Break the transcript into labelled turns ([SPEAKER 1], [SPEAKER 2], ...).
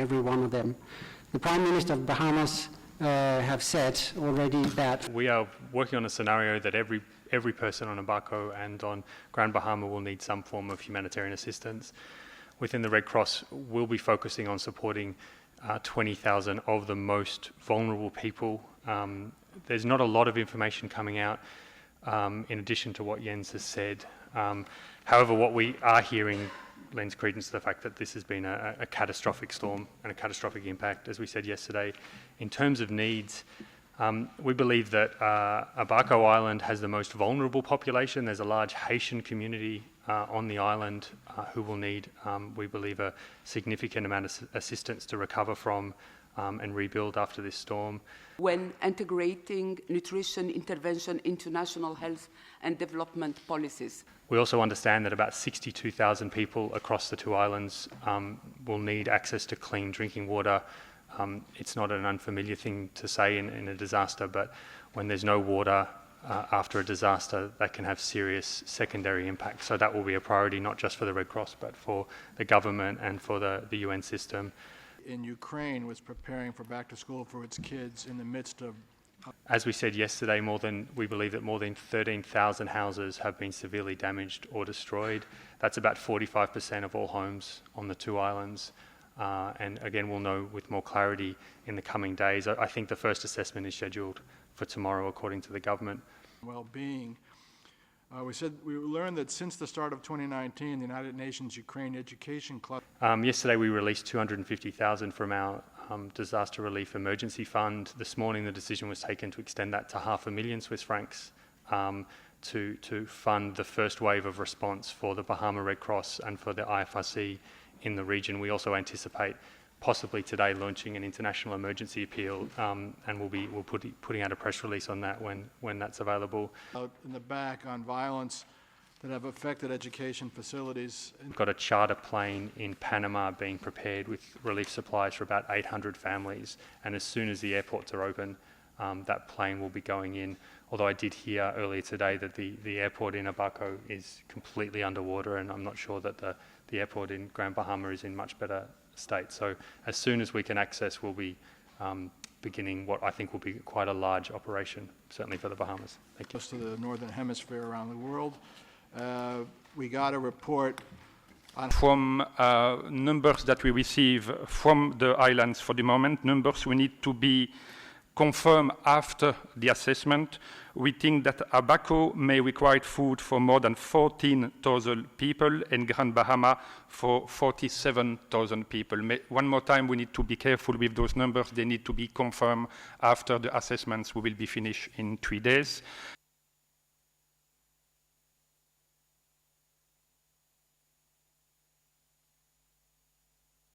[SPEAKER 1] every one of them. The Prime Minister of Bahamas have said already that
[SPEAKER 2] we are working on a scenario that every person on Abaco and on Grand Bahama will need some form of humanitarian assistance. Within the Red Cross, we'll be focusing on supporting 20,000 of the most vulnerable people. There's not a lot of information coming out in addition to what Jens has said. However, what we are hearing lends credence to the fact that this has been a catastrophic storm and a catastrophic impact, as we said yesterday. In terms of needs, we believe that Abaco Island has the most vulnerable population. There's a large Haitian community on the island who will need, we believe, a significant amount of assistance to recover from and rebuild after this storm.
[SPEAKER 3] When integrating nutrition intervention into national health and development policies.
[SPEAKER 2] We also understand that about 62,000 people across the two islands will need access to clean drinking water. It's not an unfamiliar thing to say in a disaster, but when there's no water after a disaster, that can have serious secondary impacts. So that will be a priority, not just for the Red Cross, but for the government and for the UN system.
[SPEAKER 4] In Ukraine was preparing for back to school for its kids in the midst of...
[SPEAKER 2] As we said yesterday, we believe that more than 13,000 houses have been severely damaged or destroyed. That's about 45% of all homes on the two islands. And again, we'll know with more clarity in the coming days. I think the first assessment is scheduled for tomorrow, according to the government.
[SPEAKER 4] Well-being. We learned that since the start of 2019, the United Nations Ukraine Education Club...
[SPEAKER 2] Yesterday we released 250,000 from our disaster relief emergency fund. This morning the decision was taken to extend that to £500,000 Swiss francs to fund the first wave of response for the Bahama Red Cross and for the IFRC in the region. We also anticipate possibly today launching an international emergency appeal, and we'll be putting out a press release on that when that's available.
[SPEAKER 4] Out in the back on violence that have affected education facilities.
[SPEAKER 2] We've got a charter plane in Panama being prepared with relief supplies for about 800 families, and as soon as the airports are open, that plane will be going in. Although I did hear earlier today that the airport in Abaco is completely underwater, and I'm not sure that the airport in Grand Bahama is in much better state. So as soon as we can access, we'll be beginning what I think will be quite a large operation, certainly for the Bahamas. Thank you.
[SPEAKER 4] Close to the northern hemisphere around the world. We got a report on...
[SPEAKER 5] From numbers that we receive from the islands for the moment, numbers we need to be confirmed after the assessment. We think that Abaco may require food for more than 14,000 people and Grand Bahama for 47,000 people. One more time, we need to be careful with those numbers. They need to be confirmed after the assessments will be finished in 3 days.